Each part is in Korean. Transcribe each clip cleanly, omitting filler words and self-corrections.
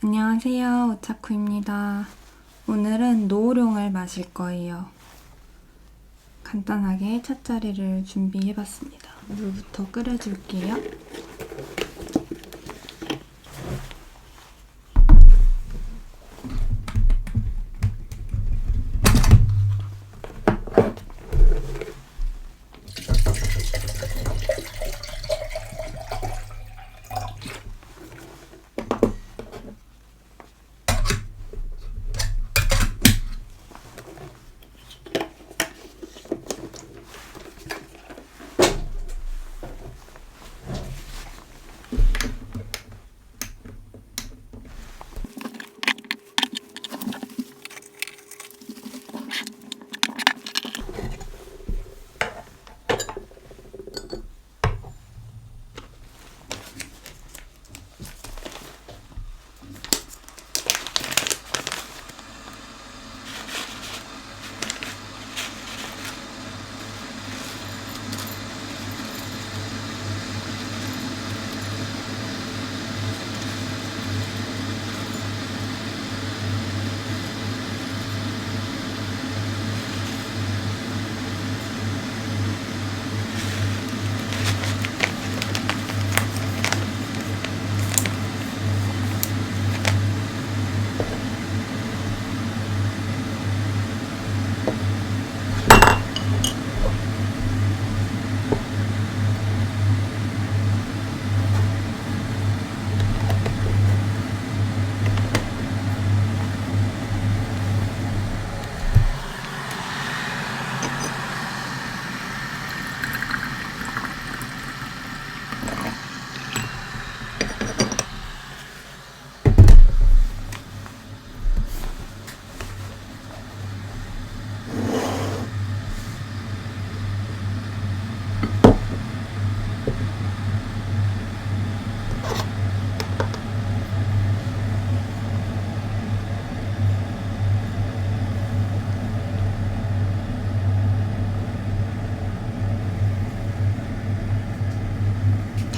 안녕하세요, 오차쿠입니다. 오늘은 노우룡을 마실 거예요. 간단하게 찻자리를 준비해봤습니다. 물부터 끓여줄게요.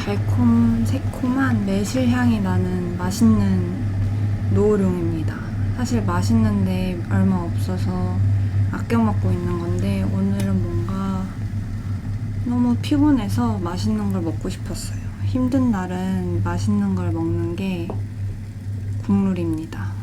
달콤, 새콤한 매실향이 나는 맛있는 노우룡입니다. 사실 맛있는데 얼마 없어서 아껴 먹고 있는 건데 오늘은 뭔가 너무 피곤해서 맛있는 걸 먹고 싶었어요. 힘든 날은 맛있는 걸 먹는 게 국룰입니다.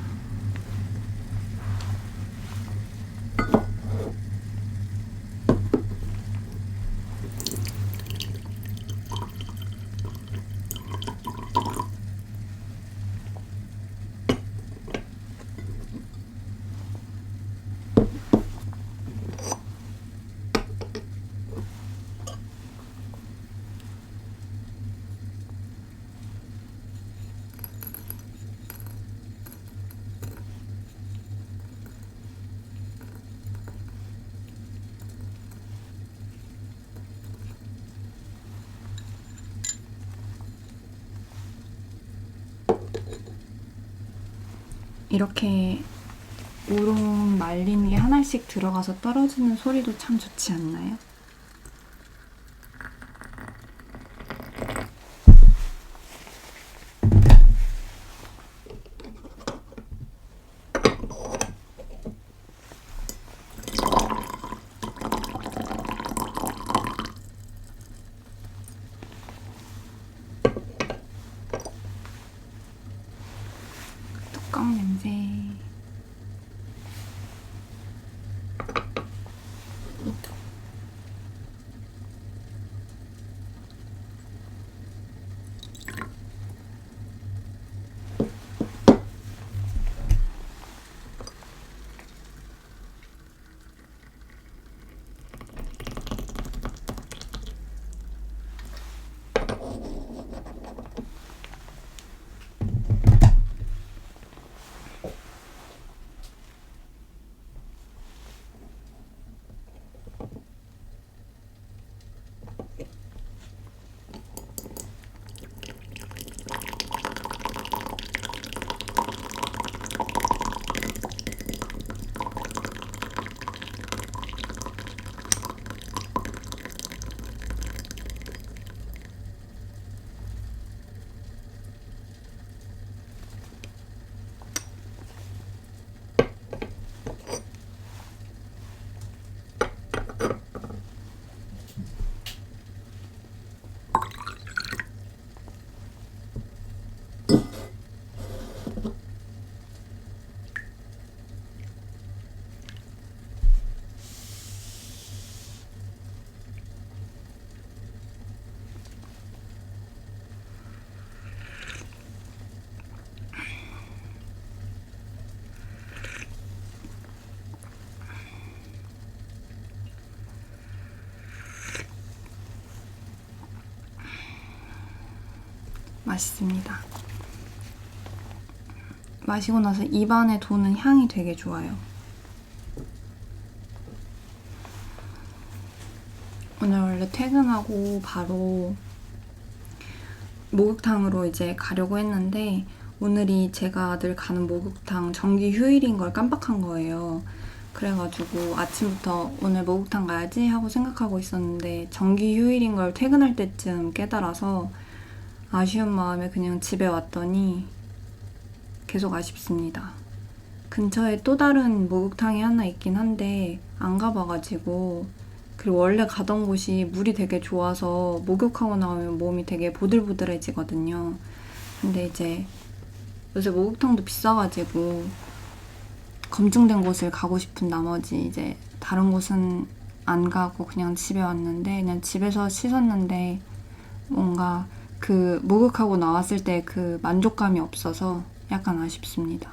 이렇게 우롱 말린 게 하나씩 들어가서 떨어지는 소리도 참 좋지 않나요? 뚜껑 냄새. 맛있습니다. 마시고 나서 입안에 도는 향이 되게 좋아요. 오늘 원래 퇴근하고 바로 목욕탕으로 이제 가려고 했는데 오늘이 제가 늘 가는 목욕탕 정기 휴일인 걸 깜빡한 거예요. 그래가지고 아침부터 오늘 목욕탕 가야지 하고 생각하고 있었는데 정기 휴일인 걸 퇴근할 때쯤 깨달아서 아쉬운 마음에 그냥 집에 왔더니 계속 아쉽습니다. 근처에 또 다른 목욕탕이 하나 있긴 한데 안 가봐가지고, 그리고 원래 가던 곳이 물이 되게 좋아서 목욕하고 나오면 몸이 되게 보들보들해지거든요. 근데 이제 요새 목욕탕도 비싸가지고 검증된 곳을 가고 싶은 나머지 이제 다른 곳은 안 가고 그냥 집에 왔는데, 그냥 집에서 씻었는데 뭔가 그 목욕하고 나왔을 때 그 만족감이 없어서 약간 아쉽습니다.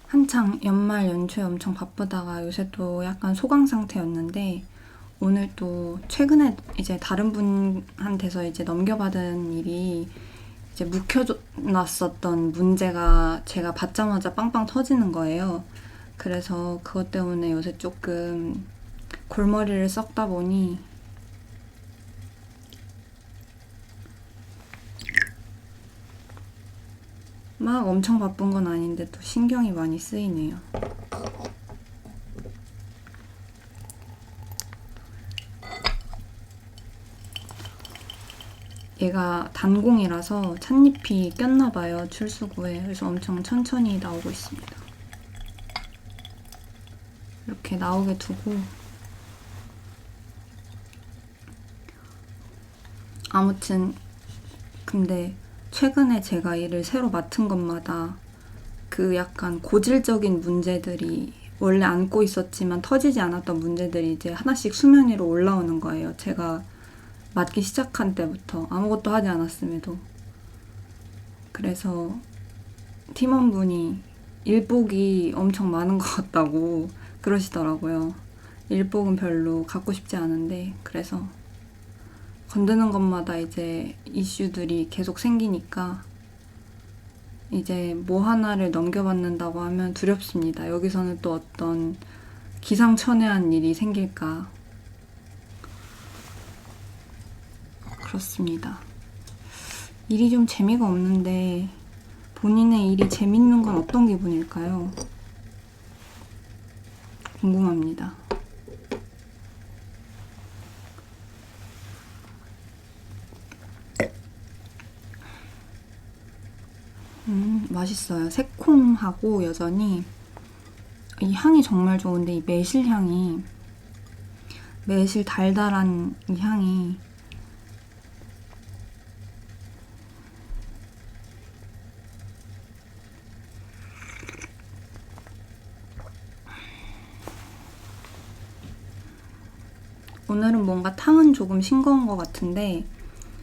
한창 연말 연초에 엄청 바쁘다가 요새 또 약간 소강 상태였는데, 오늘 또 최근에 이제 다른 분한테서 이제 넘겨받은 일이 이제 묵혀놨었던 문제가 제가 받자마자 빵빵 터지는 거예요. 그래서 그것 때문에 요새 조금 골머리를 썩다 보니 막 엄청 바쁜 건 아닌데 또 신경이 많이 쓰이네요. 얘가 단공이라서 찻잎이 꼈나봐요, 출수구에. 그래서 엄청 천천히 나오고 있습니다. 이렇게 나오게 두고, 아무튼 근데 최근에 제가 일을 새로 맡은 것마다 그 약간 고질적인 문제들이, 원래 안고 있었지만 터지지 않았던 문제들이 이제 하나씩 수면 위로 올라오는 거예요. 제가 맡기 시작한 때부터 아무것도 하지 않았음에도. 그래서 팀원분이 일복이 엄청 많은 것 같다고 그러시더라고요. 일복은 별로 갖고 싶지 않은데, 그래서 건드는 것마다 이제 이슈들이 계속 생기니까 이제 뭐 하나를 넘겨받는다고 하면 두렵습니다. 여기서는 또 어떤 기상천외한 일이 생길까. 그렇습니다. 일이 좀 재미가 없는데 본인의 일이 재밌는 건 어떤 기분일까요? 궁금합니다. 맛있어요. 새콤하고 여전히 이 향이 정말 좋은데, 이 매실 향이, 매실 달달한 이 향이 오늘은 뭔가 탕은 조금 싱거운 것 같은데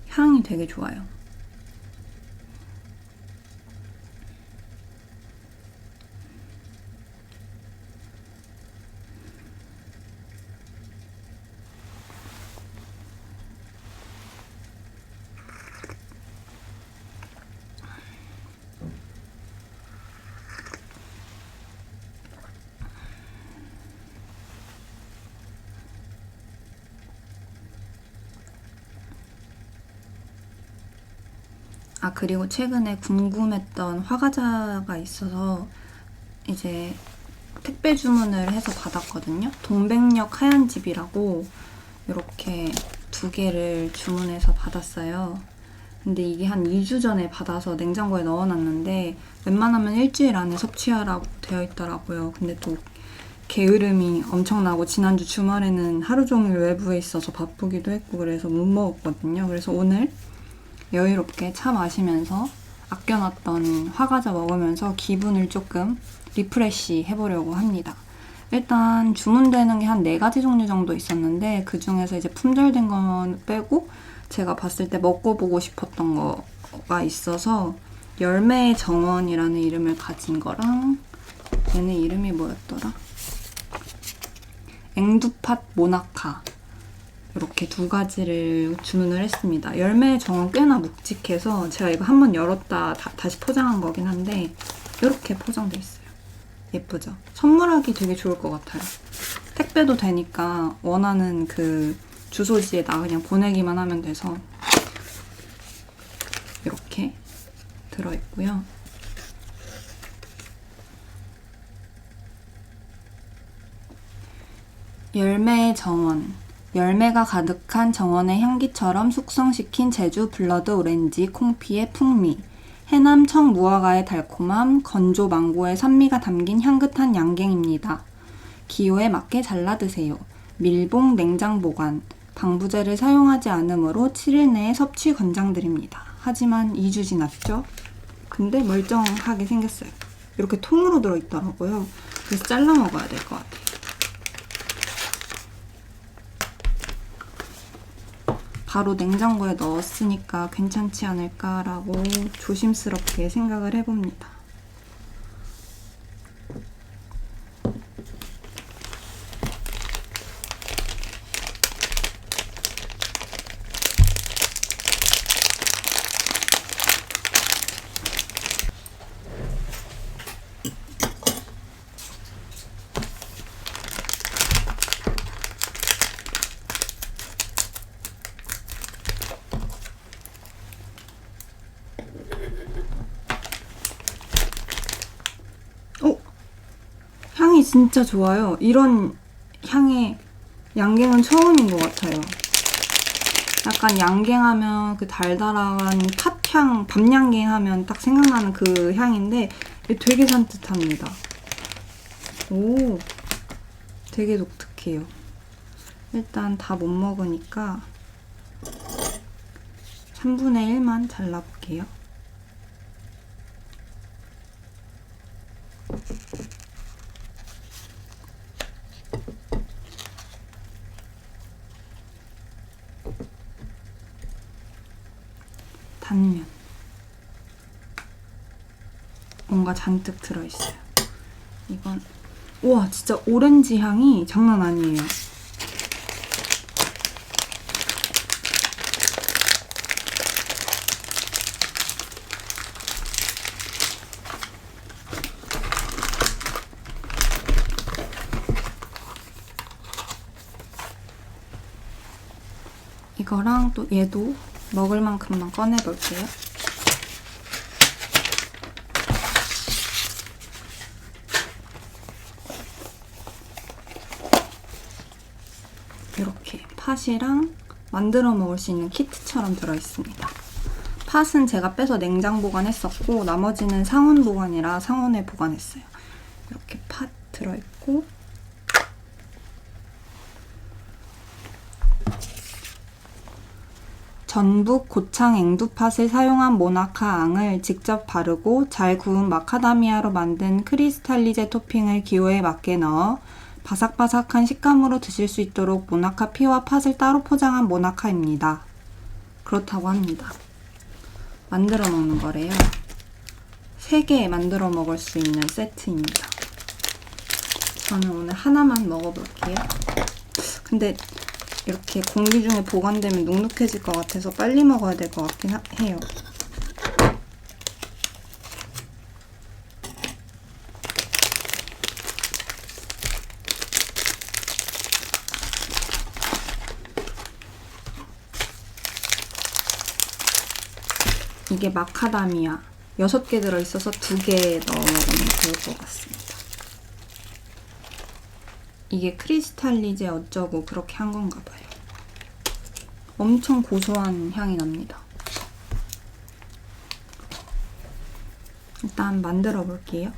향이 되게 좋아요. 아, 그리고 최근에 궁금했던 화과자가 있어서 이제 택배 주문을 해서 받았거든요. 동백역 하얀집이라고 이렇게 2개를 주문해서 받았어요. 근데 이게 한 2주 전에 받아서 냉장고에 넣어놨는데 웬만하면 일주일 안에 섭취하라고 되어 있더라고요. 근데 또 게으름이 엄청나고 지난주 주말에는 하루 종일 외부에 있어서 바쁘기도 했고 그래서 못 먹었거든요. 그래서 오늘 여유롭게 차 마시면서 아껴놨던 화과자 먹으면서 기분을 조금 리프레시 해보려고 합니다. 일단 주문되는 게 한 4가지 종류 정도 있었는데 그 중에서 이제 품절된 건 빼고 제가 봤을 때 먹고 보고 싶었던 거가 있어서 열매의 정원이라는 이름을 가진 거랑 얘네 이름이 뭐였더라? 앵두팥 모나카 이렇게 2가지를 주문을 했습니다. 열매의 정원 꽤나 묵직해서 제가 이거 한번 열었다 다시 포장한 거긴 한데 이렇게 포장돼 있어요. 예쁘죠? 선물하기 되게 좋을 것 같아요. 택배도 되니까 원하는 그 주소지에다 그냥 보내기만 하면 돼서 이렇게 들어있고요. 열매의 정원. 열매가 가득한 정원의 향기처럼 숙성시킨 제주 블러드 오렌지 콩피의 풍미, 해남 청 무화과의 달콤함, 건조 망고의 산미가 담긴 향긋한 양갱입니다. 기호에 맞게 잘라 드세요. 밀봉 냉장 보관. 방부제를 사용하지 않으므로 7일 내에 섭취 권장드립니다. 하지만 2주 지났죠? 근데 멀쩡하게 생겼어요. 이렇게 통으로 들어있더라고요. 그래서 잘라 먹어야 될 것 같아요. 바로 냉장고에 넣었으니까 괜찮지 않을까라고 조심스럽게 생각을 해봅니다. 향이 진짜 좋아요. 이런 향의 양갱은 처음인 것 같아요. 약간 양갱하면 그 달달한 팥향, 밤양갱 하면 딱 생각나는 그 향인데 되게 산뜻합니다. 오, 되게 독특해요. 일단 다 못 먹으니까 3분의 1만 잘라볼게요. 단면 뭔가 잔뜩 들어있어요. 이건 우와 진짜 오렌지 향이 장난 아니에요. 이거랑 또 얘도 먹을 만큼만 꺼내볼게요. 이렇게 팥이랑 만들어 먹을 수 있는 키트처럼 들어있습니다. 팥은 제가 빼서 냉장 보관했었고 나머지는 상온 보관이라 상온에 보관했어요. 이렇게 팥 들어있고 전북 고창 앵두팥을 사용한 모나카 앙을 직접 바르고 잘 구운 마카다미아로 만든 크리스탈리제 토핑을 기호에 맞게 넣어 바삭바삭한 식감으로 드실 수 있도록 모나카 피와 팥을 따로 포장한 모나카입니다. 그렇다고 합니다. 만들어 먹는 거래요. 3개 만들어 먹을 수 있는 세트입니다. 저는 오늘 하나만 먹어볼게요. 근데 이렇게 공기 중에 보관되면 눅눅해질 것 같아서 빨리 먹어야 될 것 같긴 해요. 이게 마카다미아 6개 들어있어서 2개 넣어 먹으면 좋을 것 같습니다. 이게 크리스탈리제 어쩌고 그렇게 한 건가 봐요. 엄청 고소한 향이 납니다. 일단 만들어 볼게요.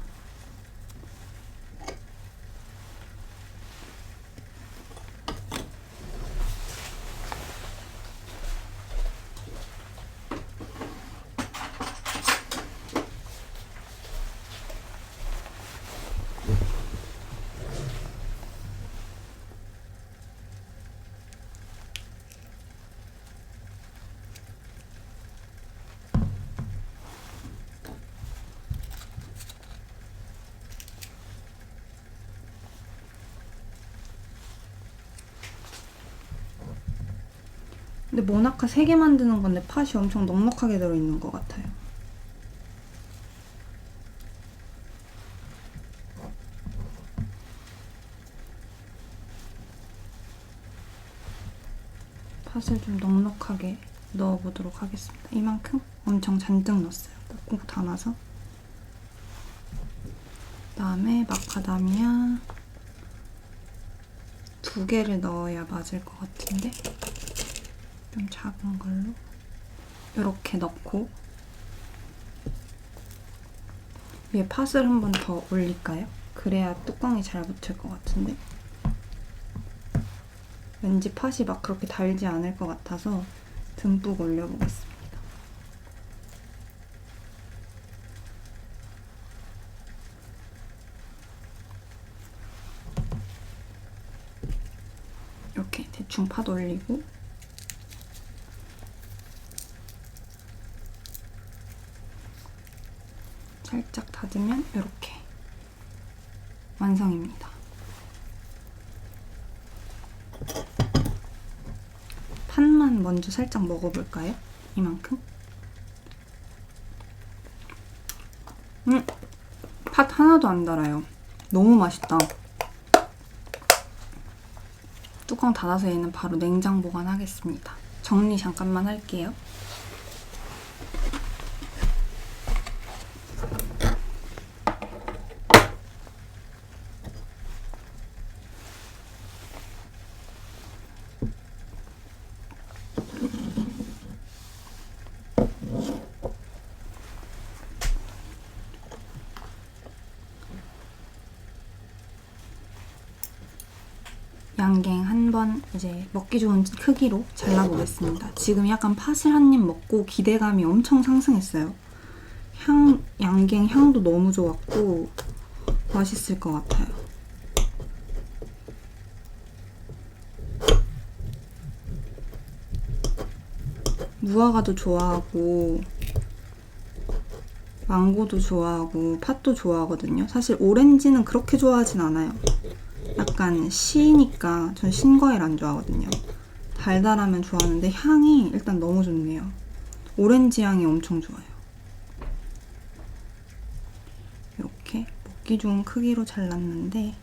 근데 모나카 3개 만드는 건데 팥이 엄청 넉넉하게 들어있는 것 같아요. 팥을 좀 넉넉하게 넣어보도록 하겠습니다. 이만큼? 엄청 잔뜩 넣었어요. 꾹꾹 담아서. 그다음에 마카다미아 2개를 넣어야 맞을 것 같은데 좀 작은 걸로 이렇게 넣고 위에 팥을 한 번 더 올릴까요? 그래야 뚜껑이 잘 붙을 것 같은데 왠지 팥이 막 그렇게 달지 않을 것 같아서 듬뿍 올려보겠습니다. 이렇게 대충 팥 올리고 살짝 다지면 이렇게 완성입니다. 팥만 먼저 살짝 먹어볼까요? 이만큼? 팥 하나도 안 달아요. 너무 맛있다. 뚜껑 닫아서 얘는 바로 냉장 보관하겠습니다. 정리 잠깐만 할게요. 양갱 한 번 이제 먹기 좋은 크기로 잘라보겠습니다. 지금 약간 팥을 한 입 먹고 기대감이 엄청 상승했어요. 양갱 향도 너무 좋았고 맛있을 것 같아요. 무화과도 좋아하고 망고도 좋아하고 팥도 좋아하거든요. 사실 오렌지는 그렇게 좋아하진 않아요. 약간 시니까 전 신과일 안 좋아하거든요. 달달하면 좋아하는데 향이 일단 너무 좋네요. 오렌지 향이 엄청 좋아요. 이렇게 먹기 좋은 크기로 잘랐는데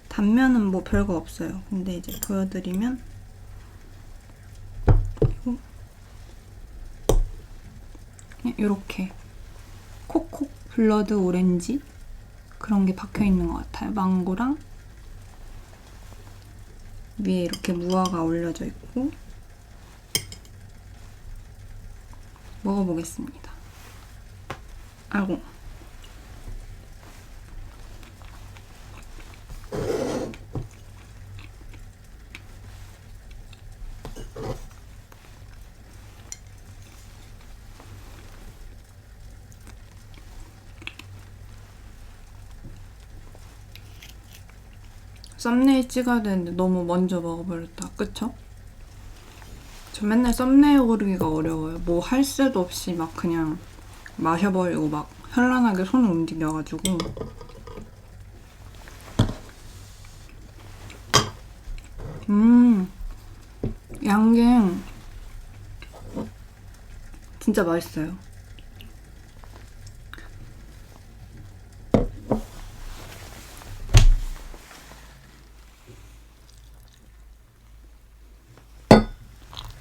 단면은 뭐 별거 없어요. 근데 이제 보여드리면 이렇게 콕콕 블러드 오렌지 그런 게 박혀 있는 것 같아요. 망고랑 위에 이렇게 무화과 올려져 있고 먹어보겠습니다. 아이고. 썸네일 찍어야 되는데 너무 먼저 먹어버렸다. 그쵸? 저 맨날 썸네일 고르기가 어려워요. 뭐 할 새도 없이 막 그냥 마셔버리고 막 현란하게 손을 움직여가지고. 양갱 진짜 맛있어요.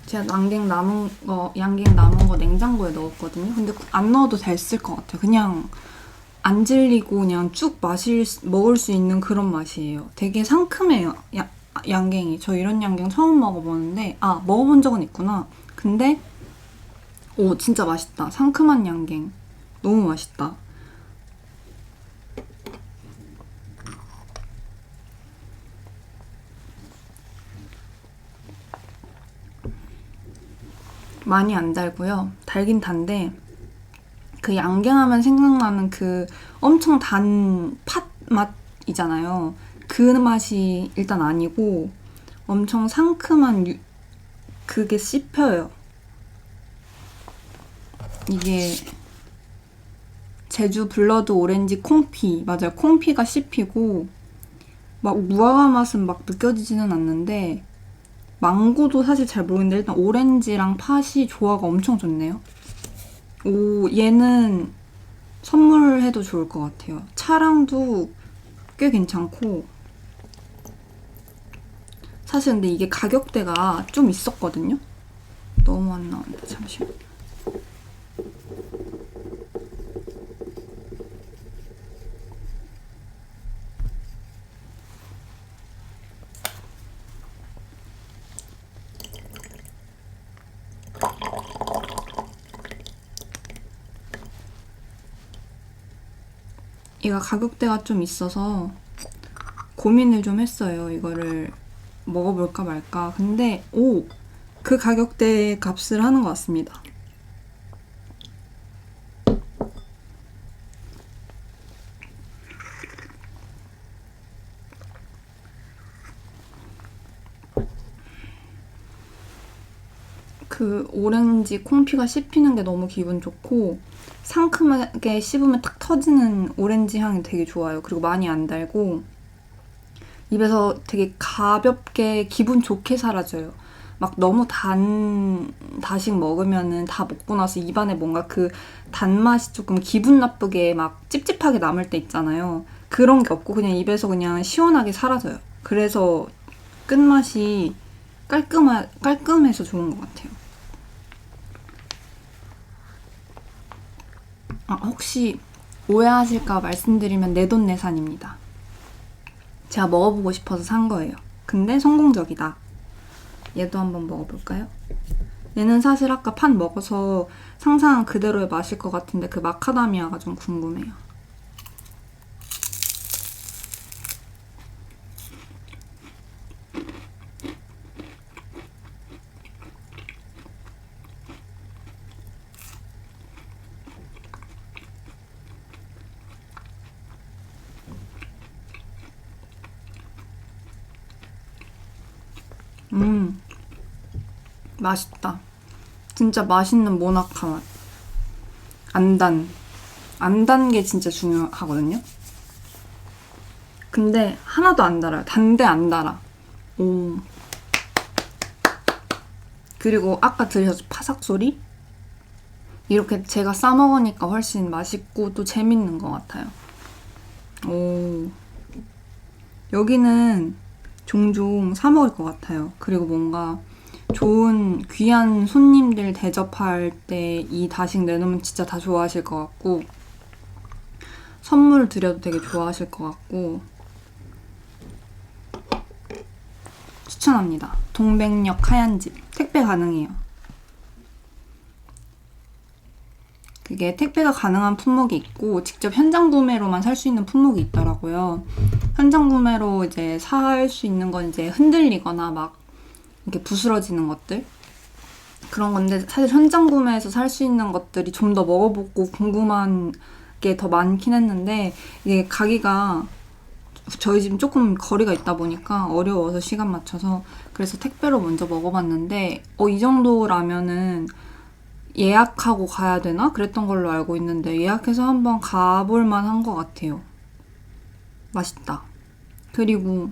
제가 양갱 남은 거 냉장고에 넣었거든요. 근데 안 넣어도 됐을 것 같아요. 그냥 안 질리고 그냥 쭉 먹을 수 있는 그런 맛이에요. 되게 상큼해요. 양갱이. 저 이런 양갱 처음 먹어보는데, 먹어본 적은 있구나. 근데, 오, 진짜 맛있다. 상큼한 양갱. 너무 맛있다. 많이 안 달고요. 달긴 단데, 그 양갱하면 생각나는 그 엄청 단 팥 맛이잖아요. 그 맛이 일단 아니고 엄청 상큼한 그게 씹혀요. 이게 제주 블러드 오렌지 콩피, 맞아요. 콩피가 씹히고 막 무화과 맛은 막 느껴지지는 않는데 망고도 사실 잘 모르겠는데 일단 오렌지랑 팥이 조화가 엄청 좋네요. 오, 얘는 선물해도 좋을 것 같아요. 차랑도 꽤 괜찮고. 사실 근데 이게 가격대가 좀 있었거든요. 너무 안 나온다. 잠시만. 얘가 가격대가 좀 있어서 고민을 좀 했어요. 이거를 먹어볼까 말까. 근데 그 가격대 값을 하는 것 같습니다. 그 오렌지 콩피가 씹히는 게 너무 기분 좋고 상큼하게 씹으면 탁 터지는 오렌지 향이 되게 좋아요. 그리고 많이 안 달고 입에서 되게 가볍게 기분 좋게 사라져요. 막 너무 다식 먹으면은 다 먹고 나서 입안에 뭔가 그 단맛이 조금 기분 나쁘게 막 찝찝하게 남을 때 있잖아요. 그런 게 없고 그냥 입에서 그냥 시원하게 사라져요. 그래서 끝맛이 깔끔해서 좋은 것 같아요. 혹시 오해하실까 말씀드리면 내돈내산입니다. 제가 먹어보고 싶어서 산 거예요. 근데 성공적이다. 얘도 한번 먹어볼까요? 얘는 사실 아까 팥 먹어서 상상한 그대로의 맛일 것 같은데 그 마카다미아가 좀 궁금해요. 맛있다. 진짜 맛있는 모나카 맛. 안 단 게 진짜 중요하거든요. 근데 하나도 안 달아요. 단데 안 달아. 오. 그리고 아까 들으셨죠? 파삭 소리? 이렇게 제가 싸먹으니까 훨씬 맛있고 또 재밌는 것 같아요. 오. 여기는 종종 사먹을 것 같아요. 그리고 뭔가 좋은 귀한 손님들 대접할 때 이 다식 내놓으면 진짜 다 좋아하실 것 같고 선물 드려도 되게 좋아하실 것 같고 추천합니다. 동백역 하얀집 택배 가능해요. 그게 택배가 가능한 품목이 있고 직접 현장 구매로만 살 수 있는 품목이 있더라고요. 현장 구매로 이제 살 수 있는 건 이제 흔들리거나 막 이렇게 부스러지는 것들 그런 건데 사실 현장 구매에서 살 수 있는 것들이 좀 더 먹어보고 궁금한 게 더 많긴 했는데 이게 가기가 저희 집 조금 거리가 있다 보니까 어려워서 시간 맞춰서 그래서 택배로 먼저 먹어봤는데 이 정도 라면은 예약하고 가야 되나? 그랬던 걸로 알고 있는데 예약해서 한번 가볼 만한 것 같아요. 맛있다. 그리고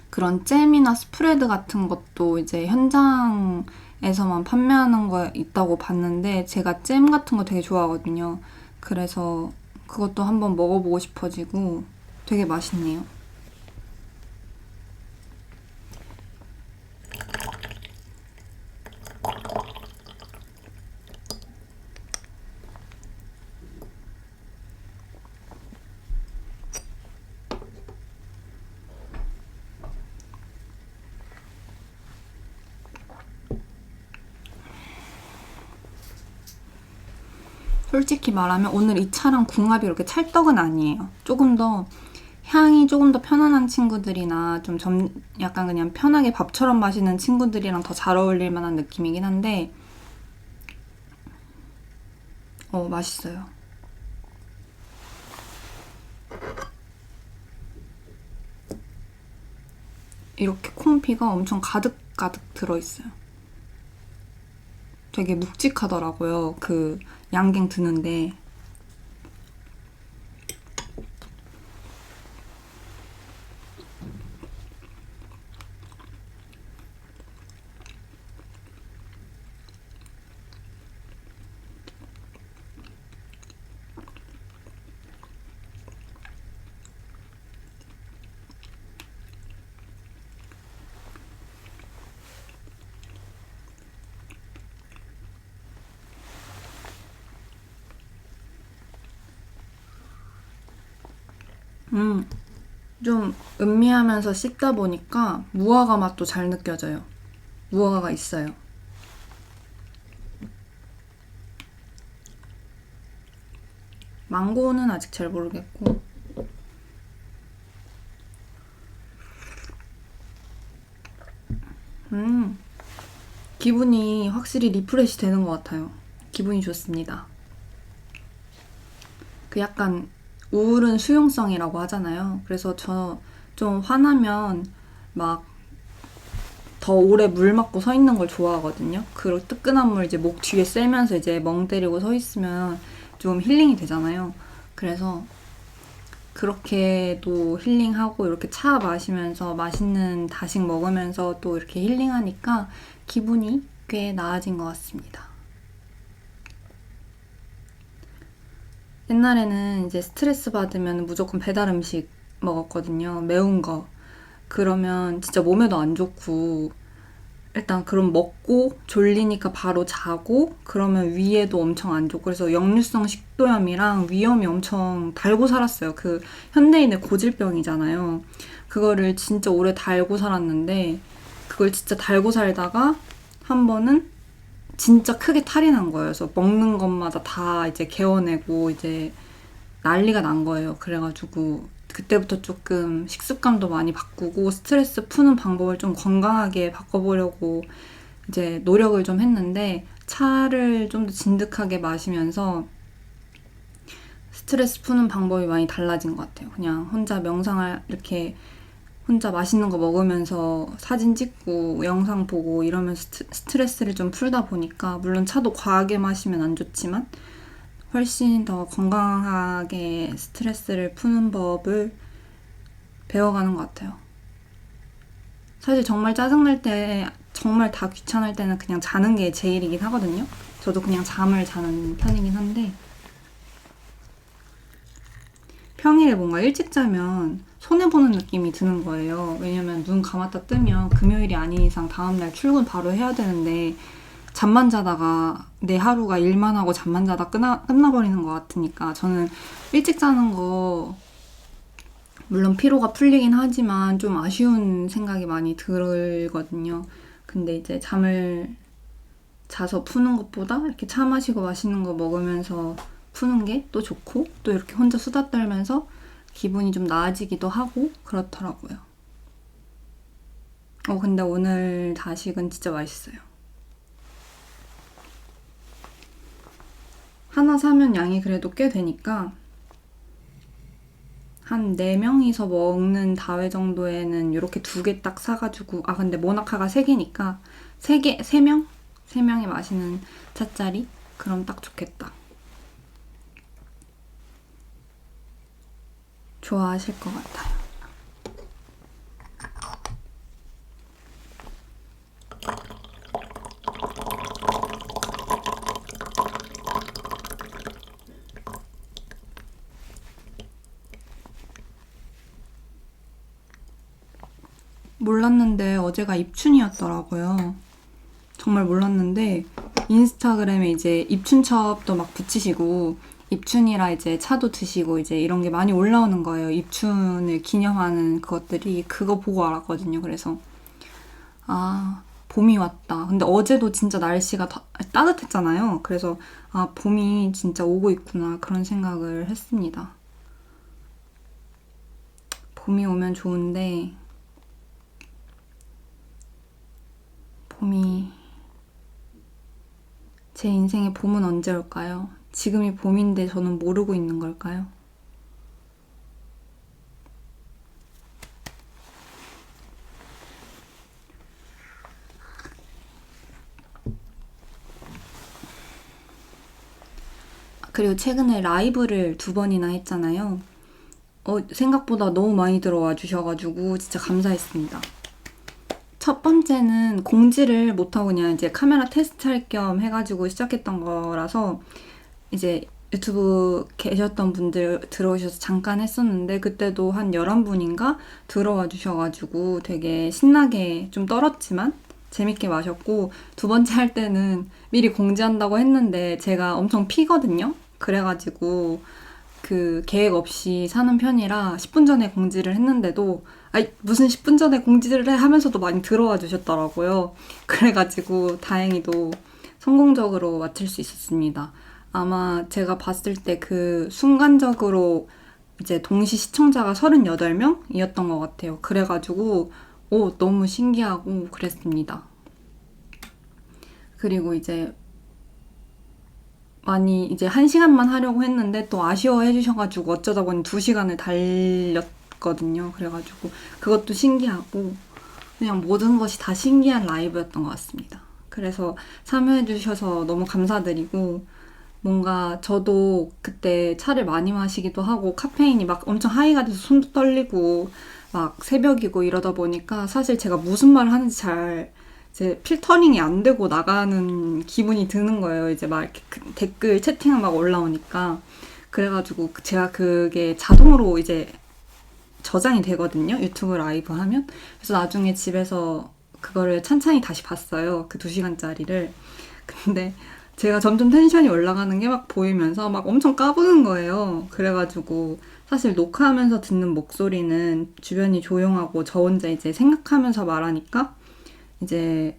그런 잼이나 스프레드 같은 것도 이제 현장에서만 판매하는 거 있다고 봤는데 제가 잼 같은 거 되게 좋아하거든요. 그래서 그것도 한번 먹어보고 싶어지고 되게 맛있네요. 솔직히 말하면 오늘 이 차랑 궁합이 이렇게 찰떡은 아니에요. 조금 더 향이 조금 더 편안한 친구들이나 약간 그냥 편하게 밥처럼 마시는 친구들이랑 더 잘 어울릴 만한 느낌이긴 한데 맛있어요. 이렇게 콩피가 엄청 가득가득 들어있어요. 되게 묵직하더라고요. 그 양갱 드는데. 좀 음미하면서 씹다 보니까 무화과 맛도 잘 느껴져요. 무화과가 있어요. 망고는 아직 잘 모르겠고. 기분이 확실히 리프레시 되는 것 같아요. 기분이 좋습니다. 그 약간 우울은 수용성이라고 하잖아요. 그래서 저 좀 화나면 막 더 오래 물 맞고 서 있는 걸 좋아하거든요. 그 뜨끈한 물 이제 목 뒤에 쐬면서 이제 멍 때리고 서 있으면 좀 힐링이 되잖아요. 그래서 그렇게도 힐링하고 이렇게 차 마시면서 맛있는 다식 먹으면서 또 이렇게 힐링하니까 기분이 꽤 나아진 것 같습니다. 옛날에는 이제 스트레스 받으면 무조건 배달 음식 먹었거든요. 매운 거. 그러면 진짜 몸에도 안 좋고 일단 그럼 먹고 졸리니까 바로 자고 그러면 위에도 엄청 안 좋고 그래서 역류성 식도염이랑 위염이 엄청 달고 살았어요. 그 현대인의 고질병이잖아요. 그거를 진짜 오래 달고 살았는데 그걸 진짜 달고 살다가 한 번은 진짜 크게 탈이 난 거예요. 그래서 먹는 것마다 다 이제 개워내고 이제 난리가 난 거예요. 그래가지고 그때부터 조금 식습관도 많이 바꾸고 스트레스 푸는 방법을 좀 건강하게 바꿔보려고 이제 노력을 좀 했는데 차를 좀 더 진득하게 마시면서 스트레스 푸는 방법이 많이 달라진 것 같아요. 그냥 혼자 명상을 이렇게 혼자 맛있는 거 먹으면서 사진 찍고 영상 보고 이러면서 스트레스를 좀 풀다 보니까 물론 차도 과하게 마시면 안 좋지만 훨씬 더 건강하게 스트레스를 푸는 법을 배워가는 것 같아요. 사실 정말 짜증날 때, 정말 다 귀찮을 때는 그냥 자는 게 제일이긴 하거든요. 저도 그냥 잠을 자는 편이긴 한데 평일에 뭔가 일찍 자면 손해보는 느낌이 드는 거예요. 왜냐면 눈 감았다 뜨면 금요일이 아닌 이상 다음날 출근 바로 해야 되는데 잠만 자다가 내 하루가 일만 하고 잠만 자다 끝나버리는 것 같으니까 저는 일찍 자는 거 물론 피로가 풀리긴 하지만 좀 아쉬운 생각이 많이 들거든요. 근데 이제 잠을 자서 푸는 것보다 이렇게 차 마시고 맛있는 거 먹으면서 푸는 게 또 좋고 또 이렇게 혼자 수다 떨면서 기분이 좀 나아지기도 하고 그렇더라고요. 근데 오늘 다식은 진짜 맛있어요. 하나 사면 양이 그래도 꽤 되니까 한 4명이서 먹는 다회 정도에는 이렇게 2개 딱 사가지고, 아, 근데 모나카가 3개니까, 3명? 3명이 마시는 차짜리? 그럼 딱 좋겠다. 좋아하실 것 같아요. 몰랐는데 어제가 입춘이었더라고요. 정말 몰랐는데 인스타그램에 이제 입춘첩도 막 붙이시고 입춘이라 이제 차도 드시고 이제 이런 게 많이 올라오는 거예요. 입춘을 기념하는 그것들이 그거 보고 알았거든요. 그래서 아, 봄이 왔다. 근데 어제도 진짜 날씨가 따뜻했잖아요. 그래서 아, 봄이 진짜 오고 있구나 그런 생각을 했습니다. 봄이 오면 좋은데 봄이 제 인생의 봄은 언제 올까요? 지금이 봄인데 저는 모르고 있는 걸까요? 그리고 최근에 라이브를 2번이나 했잖아요. 생각보다 너무 많이 들어와 주셔가지고 진짜 감사했습니다. 첫 번째는 공지를 못하고 그냥 이제 카메라 테스트 할 겸 해가지고 시작했던 거라서 이제 유튜브 계셨던 분들 들어오셔서 잠깐 했었는데 그때도 한 11분인가 들어와 주셔가지고 되게 신나게 좀 떨었지만 재밌게 마셨고 2번째 할 때는 미리 공지한다고 했는데 제가 엄청 피거든요. 그래가지고 그 계획 없이 사는 편이라 10분 전에 공지를 했는데도 아이 무슨 10분 전에 공지를 해 하면서도 많이 들어와 주셨더라고요. 그래가지고 다행히도 성공적으로 마칠 수 있었습니다. 아마 제가 봤을 때 그 순간적으로 이제 동시 시청자가 38명이었던 것 같아요. 그래가지고 너무 신기하고 그랬습니다. 그리고 이제 많이 이제 1시간만 하려고 했는데 또 아쉬워해 주셔가지고 어쩌다 보니 2시간을 달렸거든요. 그래가지고 그것도 신기하고 그냥 모든 것이 다 신기한 라이브였던 것 같습니다. 그래서 참여해 주셔서 너무 감사드리고 뭔가 저도 그때 차를 많이 마시기도 하고 카페인이 막 엄청 하이가 돼서 손도 떨리고 막 새벽이고 이러다 보니까 사실 제가 무슨 말을 하는지 잘 이제 필터링이 안 되고 나가는 기분이 드는 거예요. 이제 막 이렇게 댓글 채팅 막 올라오니까. 그래가지고 제가 그게 자동으로 이제 저장이 되거든요. 유튜브 라이브 하면. 그래서 나중에 집에서 그거를 찬찬히 다시 봤어요. 그 2시간짜리를. 근데 제가 점점 텐션이 올라가는 게 막 보이면서 막 엄청 까부는 거예요. 그래가지고 사실 녹화하면서 듣는 목소리는 주변이 조용하고 저 혼자 이제 생각하면서 말하니까 이제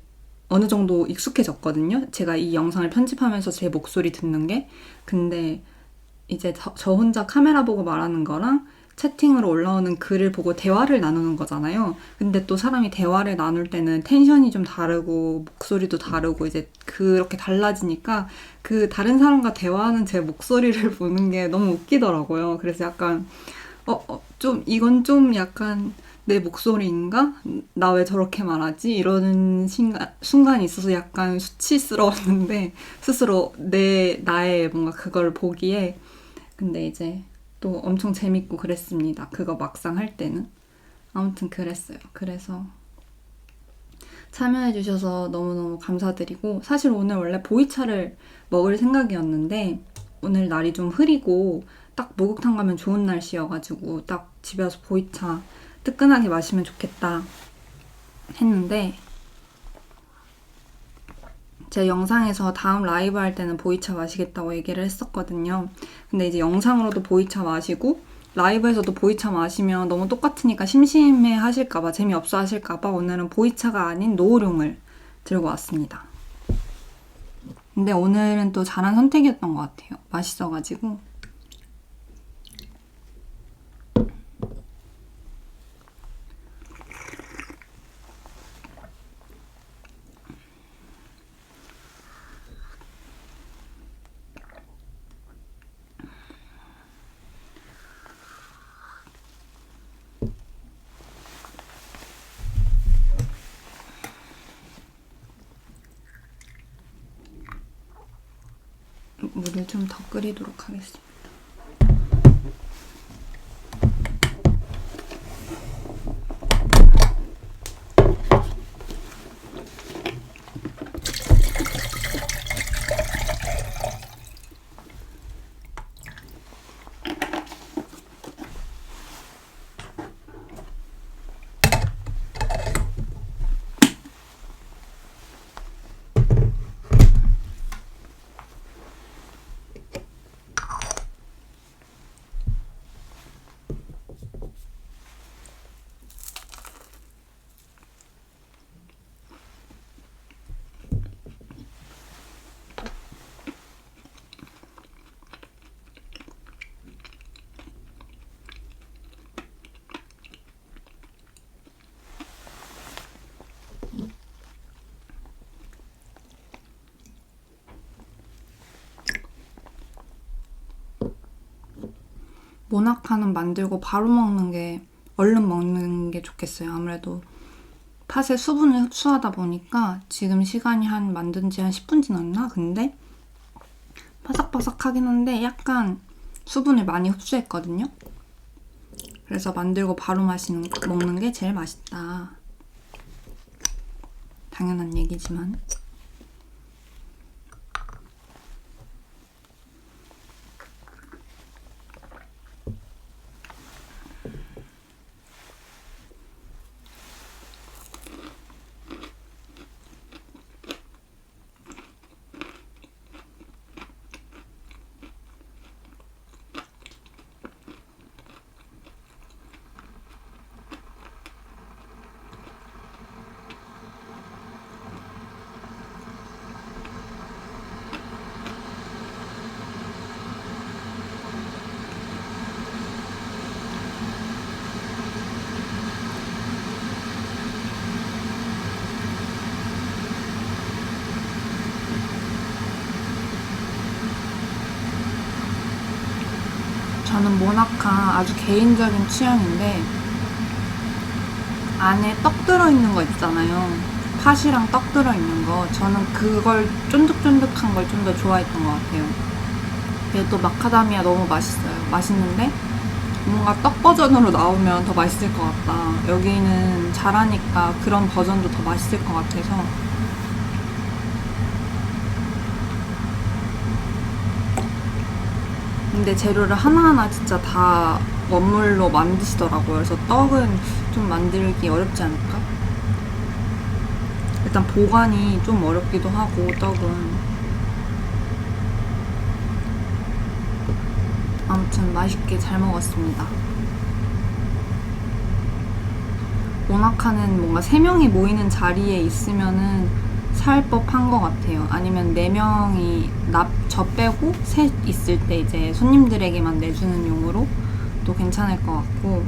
어느 정도 익숙해졌거든요. 제가 이 영상을 편집하면서 제 목소리 듣는 게. 근데 이제 저 혼자 카메라 보고 말하는 거랑 채팅으로 올라오는 글을 보고 대화를 나누는 거잖아요. 근데 또 사람이 대화를 나눌 때는 텐션이 좀 다르고 목소리도 다르고 이제 그렇게 달라지니까 그 다른 사람과 대화하는 제 목소리를 보는 게 너무 웃기더라고요. 그래서 약간 좀 이건 좀 약간 내 목소리인가? 나 왜 저렇게 말하지? 이런 순간이 있어서 약간 수치스러웠는데 스스로 나의 뭔가 그걸 보기에 근데 이제 또 엄청 재밌고 그랬습니다. 그거 막상 할 때는. 아무튼 그랬어요. 그래서 참여해주셔서 너무너무 감사드리고, 사실 오늘 원래 보이차를 먹을 생각이었는데, 오늘 날이 좀 흐리고, 딱 목욕탕 가면 좋은 날씨여가지고, 딱 집에 와서 보이차 뜨끈하게 마시면 좋겠다 했는데, 제 영상에서 다음 라이브 할 때는 보이차 마시겠다고 얘기를 했었거든요. 근데 이제 영상으로도 보이차 마시고 라이브에서도 보이차 마시면 너무 똑같으니까 심심해 하실까봐 재미없어 하실까봐 오늘은 보이차가 아닌 노을용을 들고 왔습니다. 근데 오늘은 또 잘한 선택이었던 것 같아요. 맛있어가지고. 물을 좀 더 끓이도록 하겠습니다. 모나카는 만들고 바로 얼른 먹는 게 좋겠어요. 아무래도 팥의 수분을 흡수하다 보니까 지금 시간이 만든 지 한 10분 지났나? 근데 바삭바삭하긴 한데 약간 수분을 많이 흡수했거든요. 그래서 만들고 바로 먹는 게 제일 맛있다. 당연한 얘기지만. 저는 모나카 아주 개인적인 취향인데 안에 떡 들어있는 거 있잖아요. 팥이랑 떡 들어있는 거. 저는 그걸 쫀득쫀득한 걸 좀 더 좋아했던 것 같아요. 근데 또 마카다미아 너무 맛있어요. 맛있는데 뭔가 떡 버전으로 나오면 더 맛있을 것 같다. 여기는 잘하니까 그런 버전도 더 맛있을 것 같아서 근데 재료를 하나하나 진짜 다 원물로 만드시더라고요. 그래서 떡은 좀 만들기 어렵지 않을까? 일단 보관이 좀 어렵기도 하고 떡은 아무튼 맛있게 잘 먹었습니다. 모나카는 뭔가 3명이 모이는 자리에 있으면은 살 법한 것 같아요. 아니면 4명이 저 빼고 셋 있을 때 이제 손님들에게만 내주는 용으로 또 괜찮을 것 같고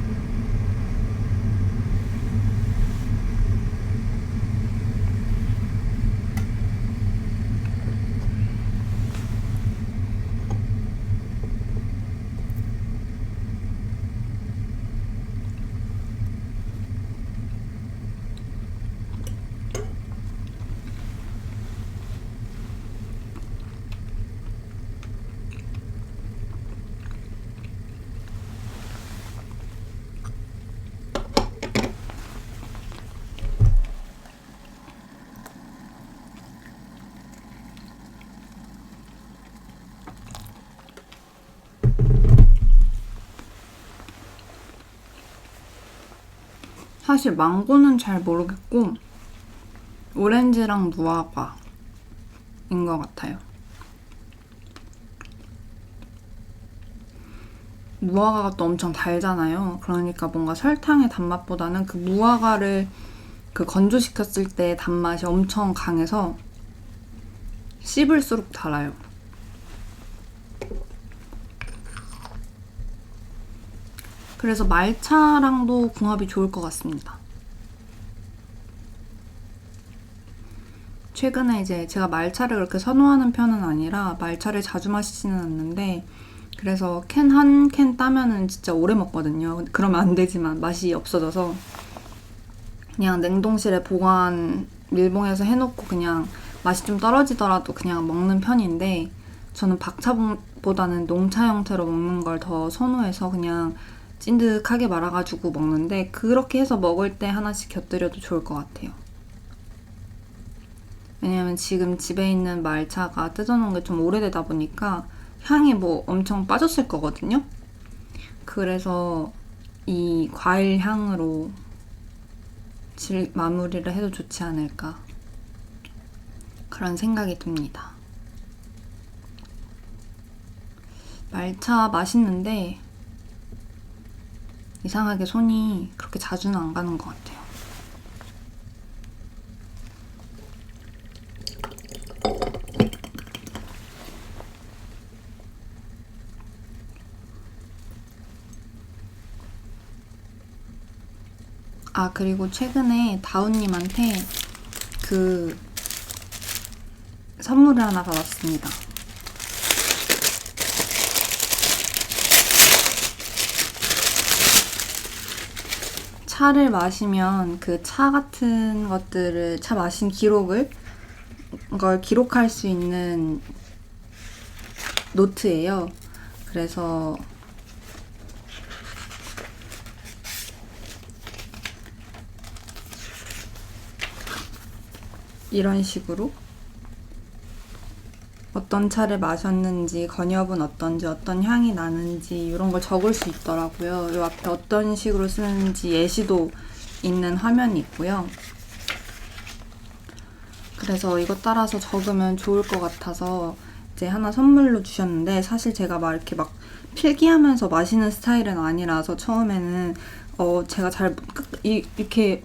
사실 망고는 잘 모르겠고 오렌지랑 무화과인 것 같아요. 무화과가 또 엄청 달잖아요. 그러니까 뭔가 설탕의 단맛보다는 그 무화과를 건조시켰을 때 단맛이 엄청 강해서 씹을수록 달아요. 그래서 말차랑도 궁합이 좋을 것 같습니다. 최근에 이제 제가 말차를 그렇게 선호하는 편은 아니라 말차를 자주 마시지는 않는데 그래서 한 캔 따면은 진짜 오래 먹거든요. 그러면 안 되지만 맛이 없어져서 그냥 냉동실에 밀봉해서 해놓고 그냥 맛이 좀 떨어지더라도 그냥 먹는 편인데 저는 박차보다는 농차 형태로 먹는 걸 더 선호해서 그냥 찐득하게 말아가지고 먹는데, 그렇게 해서 먹을 때 하나씩 곁들여도 좋을 것 같아요. 왜냐면 지금 집에 있는 말차가 뜯어놓은 게 좀 오래되다 보니까 향이 뭐 엄청 빠졌을 거거든요. 그래서 이 과일 향으로 마무리를 해도 좋지 않을까, 그런 생각이 듭니다. 말차 맛있는데 이상하게 손이 그렇게 자주는 안 가는 것 같아요. 아, 그리고 최근에 다운님한테 그 선물을 하나 받았습니다. 차를 마시면 그 차 같은 것들을, 차 마신 기록을, 걸 기록할 수 있는 노트예요. 그래서 이런 식으로 어떤 차를 마셨는지, 건엽은 어떤지, 어떤 향이 나는지 이런 걸 적을 수 있더라고요. 이 앞에 어떤 식으로 쓰는지 예시도 있는 화면이 있고요. 그래서 이거 따라서 적으면 좋을 것 같아서 이제 하나 선물로 주셨는데, 사실 제가 막 이렇게 막 필기하면서 마시는 스타일은 아니라서 처음에는 제가 잘 이렇게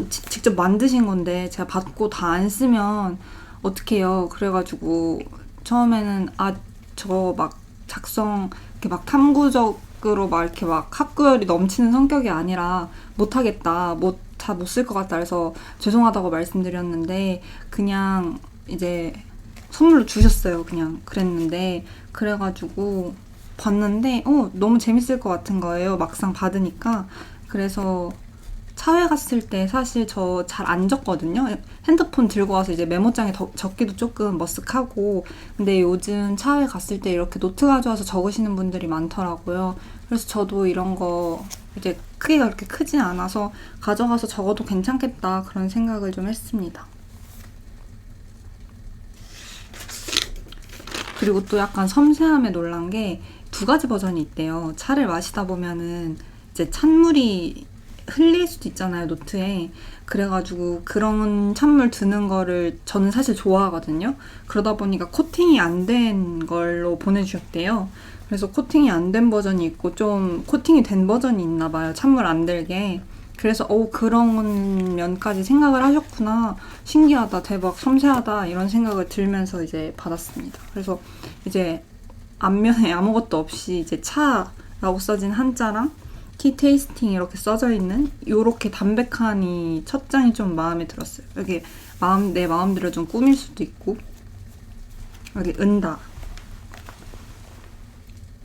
직접 만드신 건데 제가 받고 다 안 쓰면 어떡해요. 그래가지고 처음에는 저 막 작성 이렇게 막 탐구적으로 막 이렇게 막 학구열이 넘치는 성격이 아니라 못하겠다, 다 못 쓸 것 같다, 그래서 죄송하다고 말씀드렸는데 그냥 이제 선물로 주셨어요. 그냥 그랬는데, 그래가지고 봤는데 너무 재밌을 것 같은 거예요, 막상 받으니까. 그래서 차회 갔을 때 사실 저 잘 안 적거든요. 핸드폰 들고 와서 이제 메모장에 적기도 조금 머쓱하고, 근데 요즘 차회 갔을 때 이렇게 노트 가져와서 적으시는 분들이 많더라고요. 그래서 저도 이런 거 이제 크기가 그렇게 크진 않아서 가져가서 적어도 괜찮겠다, 그런 생각을 좀 했습니다. 그리고 또 약간 섬세함에 놀란 게 두 가지 버전이 있대요. 차를 마시다 보면은 이제 찬물이 흘릴 수도 있잖아요, 노트에. 그래가지고 그런 찬물 드는 거를 저는 사실 좋아하거든요. 그러다 보니까 코팅이 안 된 걸로 보내주셨대요. 그래서 코팅이 안 된 버전이 있고 좀 코팅이 된 버전이 있나 봐요, 찬물 안 들게. 그래서 그런 면까지 생각을 하셨구나, 신기하다, 대박, 섬세하다, 이런 생각을 들면서 이제 받았습니다. 그래서 이제 앞면에 아무것도 없이 이제 차라고 써진 한자랑 티 테이스팅 이렇게 써져 있는 요렇게 담백하니 첫 장이 좀 마음에 들었어요. 여기 내 마음대로 좀 꾸밀 수도 있고, 여기 은다,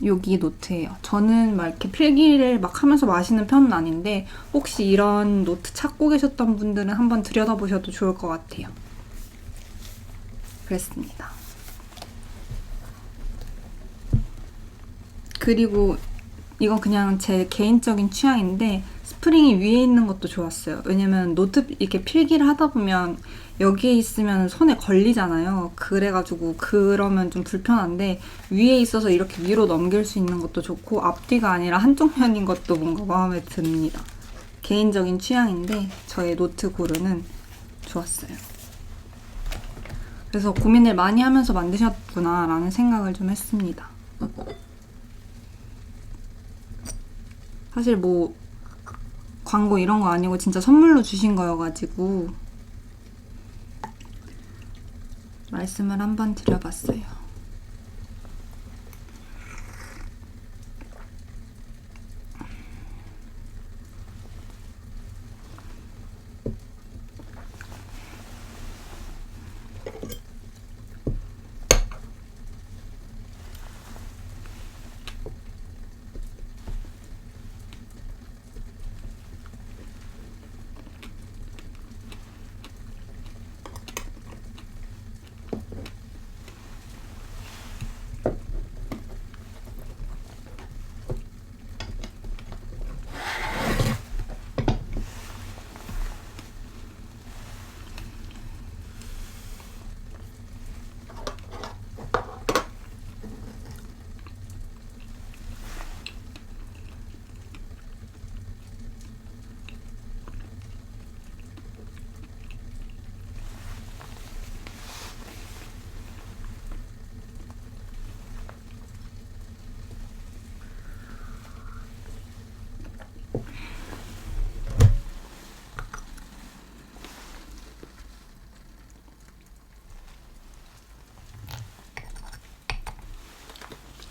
여기 노트예요. 저는 막 이렇게 필기를 막 하면서 마시는 편은 아닌데 혹시 이런 노트 찾고 계셨던 분들은 한번 들여다보셔도 좋을 것 같아요. 그랬습니다. 그리고 이건 그냥 제 개인적인 취향인데 스프링이 위에 있는 것도 좋았어요. 왜냐면 노트 이렇게 필기를 하다 보면 여기에 있으면 손에 걸리잖아요. 그래가지고 그러면 좀 불편한데 위에 있어서 이렇게 위로 넘길 수 있는 것도 좋고, 앞뒤가 아니라 한쪽 면인 것도 뭔가 마음에 듭니다. 개인적인 취향인데 저의 노트 고르는 좋았어요. 그래서 고민을 많이 하면서 만드셨구나 라는 생각을 좀 했습니다. 사실 뭐 광고 이런 거 아니고 진짜 선물로 주신 거여가지고 말씀을 한번 드려봤어요.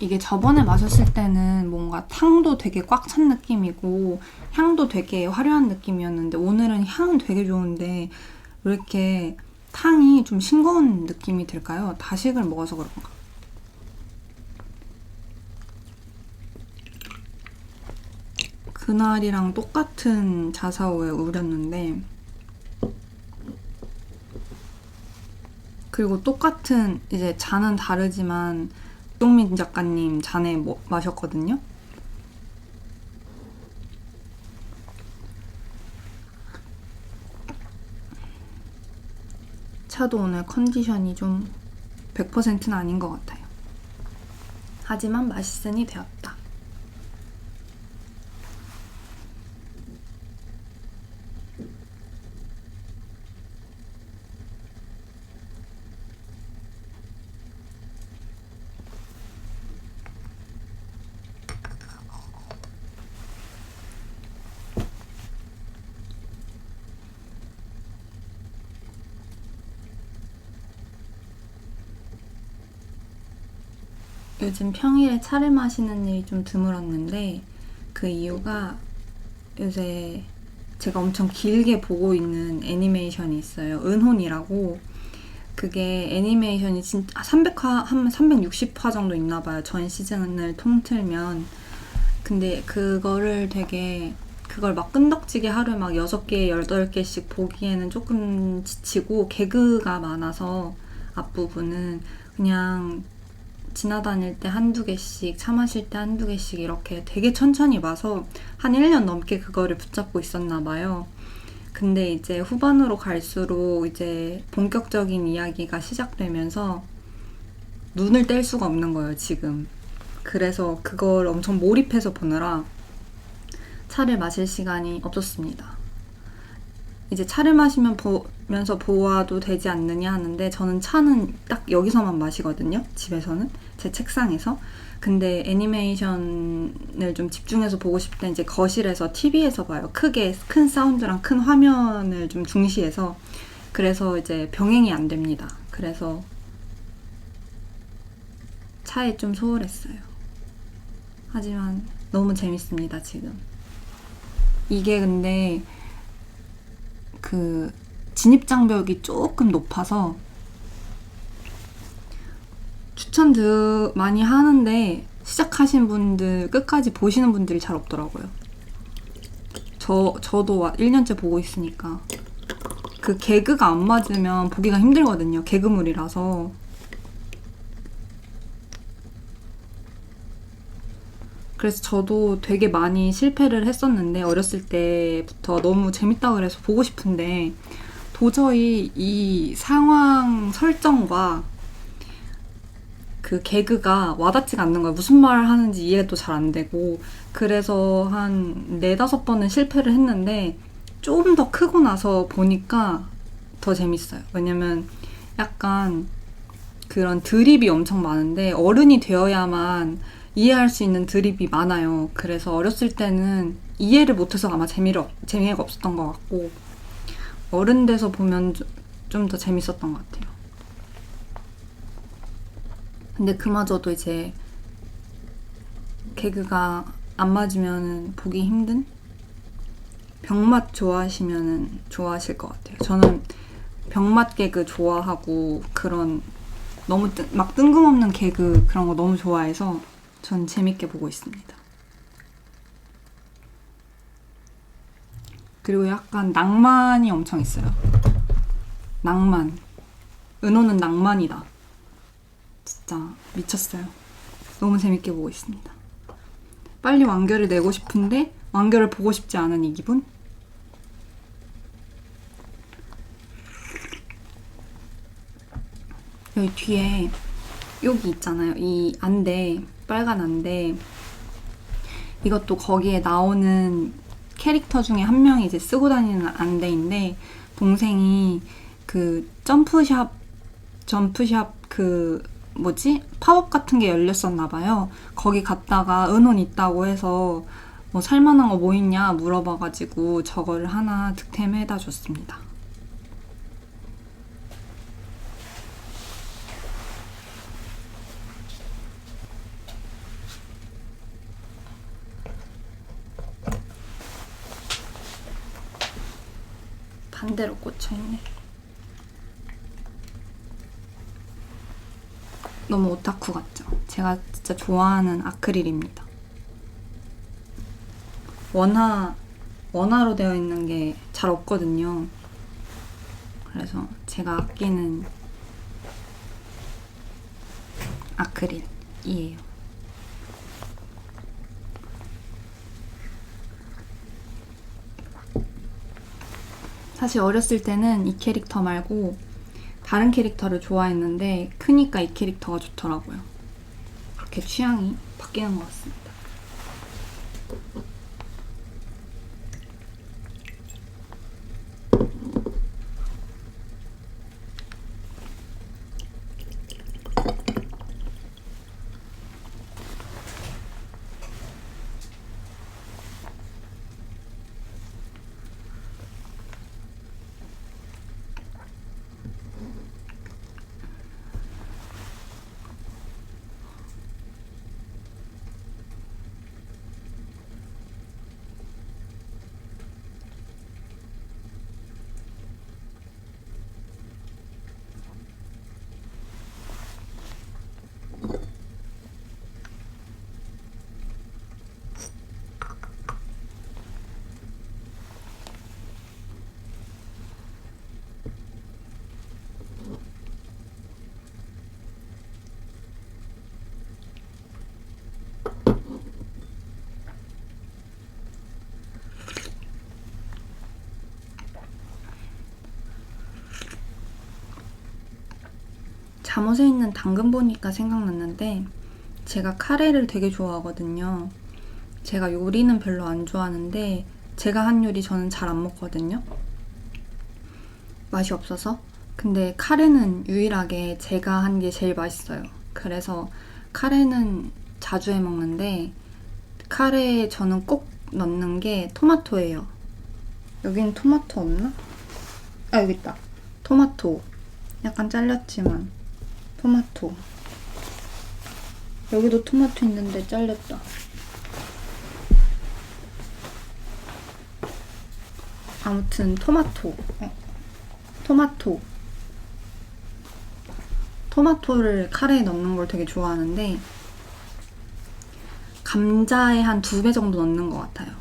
이게 저번에 마셨을 때는 뭔가 탕도 되게 꽉 찬 느낌이고 향도 되게 화려한 느낌이었는데 오늘은 향은 되게 좋은데 왜 이렇게 탕이 좀 싱거운 느낌이 들까요? 다식을 먹어서 그런가? 그날이랑 똑같은 자사오에 우렸는데 그리고 똑같은 이제 잔은 다르지만 이동민 작가님 잔에 마셨거든요. 차도 오늘 컨디션이 좀 100%는 아닌 것 같아요. 하지만 맛있으니 되었다. 요즘 평일에 차를 마시는 일이 좀 드물었는데 그 이유가 요새 제가 엄청 길게 보고 있는 애니메이션이 있어요. 은혼이라고. 그게 애니메이션이 진짜 300화, 한 360화 정도 있나 봐요. 전 시즌을 통틀면. 근데 그걸 막 끈덕지게 하루에 막 6개, 8개씩 보기에는 조금 지치고 개그가 많아서 앞부분은 그냥 지나다닐 때 한두 개씩, 차 마실 때 한두 개씩 이렇게 되게 천천히 봐서 한 1년 넘게 그거를 붙잡고 있었나 봐요. 근데 이제 후반으로 갈수록 이제 본격적인 이야기가 시작되면서 눈을 뗄 수가 없는 거예요, 지금. 그래서 그걸 엄청 몰입해서 보느라 차를 마실 시간이 없었습니다. 이제 차를 마시면서 보아도 되지 않느냐 하는데 저는 차는 딱 여기서만 마시거든요. 집에서는. 제 책상에서. 근데 애니메이션을 좀 집중해서 보고 싶을 때 이제 거실에서 TV에서 봐요. 크게 큰 사운드랑 큰 화면을 좀 중시해서. 그래서 이제 병행이 안 됩니다. 그래서 차에 좀 소홀했어요. 하지만 너무 재밌습니다, 지금. 이게 근데 그 진입장벽이 조금 높아서 추천 많이 하는데 시작하신 분들, 끝까지 보시는 분들이 잘 없더라고요. 저도 1년째 보고 있으니까 그 개그가 안 맞으면 보기가 힘들거든요. 개그물이라서. 그래서 저도 되게 많이 실패를 했었는데 어렸을 때부터 너무 재밌다 그래서 보고 싶은데 도저히 이 상황 설정과 그 개그가 와닿지가 않는 거예요. 무슨 말 하는지 이해도 잘 안 되고. 그래서 한 4-5번은 실패를 했는데 좀 더 크고 나서 보니까 더 재밌어요. 왜냐면 약간 그런 드립이 엄청 많은데 어른이 되어야만 이해할 수 있는 드립이 많아요. 그래서 어렸을 때는 이해를 못해서 아마 재미가 없었던 것 같고 어른 돼서 보면 좀 더 재밌었던 것 같아요. 근데 그마저도 이제 개그가 안 맞으면 보기 힘든? 병맛 좋아하시면 좋아하실 것 같아요. 저는 병맛 개그 좋아하고 그런 너무 막 뜬금없는 개그 그런 거 너무 좋아해서 전 재밌게 보고 있습니다. 그리고 약간 낭만이 엄청 있어요. 낭만. 은호는 낭만이다. 진짜 미쳤어요. 너무 재밌게 보고 있습니다. 빨리 완결을 내고 싶은데 완결을 보고 싶지 않은 이 기분? 여기 뒤에 여기 있잖아요. 이 안대, 빨간 안대. 이것도 거기에 나오는 캐릭터 중에 한 명이 이제 쓰고 다니는 안대인데 동생이 그 점프샵 그 뭐지? 팝업 같은 게 열렸었나 봐요. 거기 갔다가 은혼 있다고 해서 뭐 살만한 거 뭐 있냐 물어봐가지고 저거를 하나 득템해다 줬습니다. 반대로 꽂혀있네. 너무 오타쿠 같죠? 제가 진짜 좋아하는 아크릴입니다. 원화로 되어 있는 게 잘 없거든요. 그래서 제가 아끼는 아크릴이에요. 사실 어렸을 때는 이 캐릭터 말고 다른 캐릭터를 좋아했는데 크니까 이 캐릭터가 좋더라고요. 그렇게 취향이 바뀌는 것 같습니다. 잠옷에 있는 당근 보니까 생각났는데 제가 카레를 되게 좋아하거든요. 제가 요리는 별로 안 좋아하는데 제가 한 요리 저는 잘 안 먹거든요. 맛이 없어서. 근데 카레는 유일하게 제가 한 게 제일 맛있어요. 그래서 카레는 자주 해 먹는데 카레에 저는 꼭 넣는 게 토마토예요. 여긴 토마토 없나? 아, 여기 있다. 토마토. 약간 잘렸지만 토마토. 여기도 토마토 있는데 잘렸다. 아무튼 토마토. 토마토를 카레에 넣는 걸 되게 좋아하는데 감자의 한 2배 정도 넣는 것 같아요.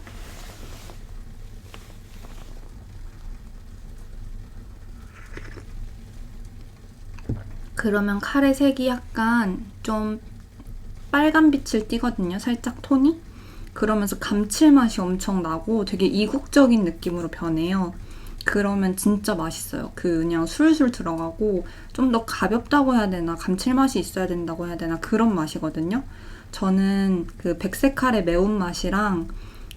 그러면 카레 색이 약간 좀 빨간 빛을 띠거든요. 살짝 톤이. 그러면서 감칠맛이 엄청 나고 되게 이국적인 느낌으로 변해요. 그러면 진짜 맛있어요. 그냥 술술 들어가고 좀 더 가볍다고 해야 되나 감칠맛이 있어야 된다고 해야 되나 그런 맛이거든요. 저는 그 백색 카레 매운맛이랑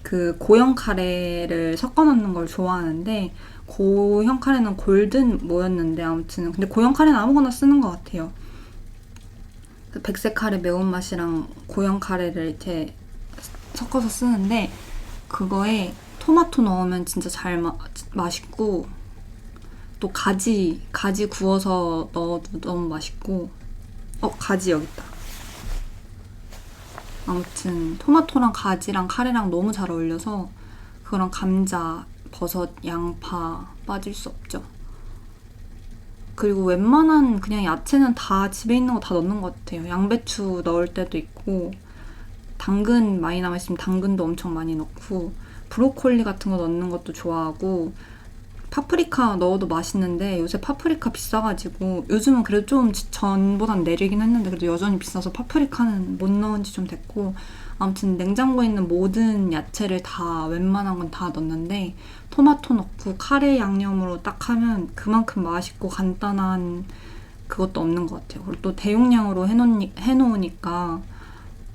그 고형 카레를 섞어 넣는 걸 좋아하는데 고형 카레는 골든 뭐였는데 아무튼 근데 고형 카레는 아무거나 쓰는 것 같아요. 그 백색 카레 매운맛이랑 고형 카레를 이렇게 섞어서 쓰는데 그거에 토마토 넣으면 진짜 맛있고 또 가지 구워서 넣어도 너무 맛있고 가지 여기 있다. 아무튼 토마토랑 가지랑 카레랑 너무 잘 어울려서 그런 감자, 버섯, 양파 빠질 수 없죠. 그리고 웬만한 그냥 야채는 다 집에 있는 거 다 넣는 것 같아요. 양배추 넣을 때도 있고 당근 많이 남아있으면 당근도 엄청 많이 넣고 브로콜리 같은 거 넣는 것도 좋아하고 파프리카 넣어도 맛있는데 요새 파프리카 비싸가지고 요즘은 그래도 좀 전보단 내리긴 했는데 그래도 여전히 비싸서 파프리카는 못 넣은 지 좀 됐고 아무튼 냉장고에 있는 모든 야채를 다 웬만한 건 다 넣는데 토마토 넣고 카레 양념으로 딱 하면 그만큼 맛있고 간단한 그것도 없는 것 같아요. 그리고 또 대용량으로 해놓으니까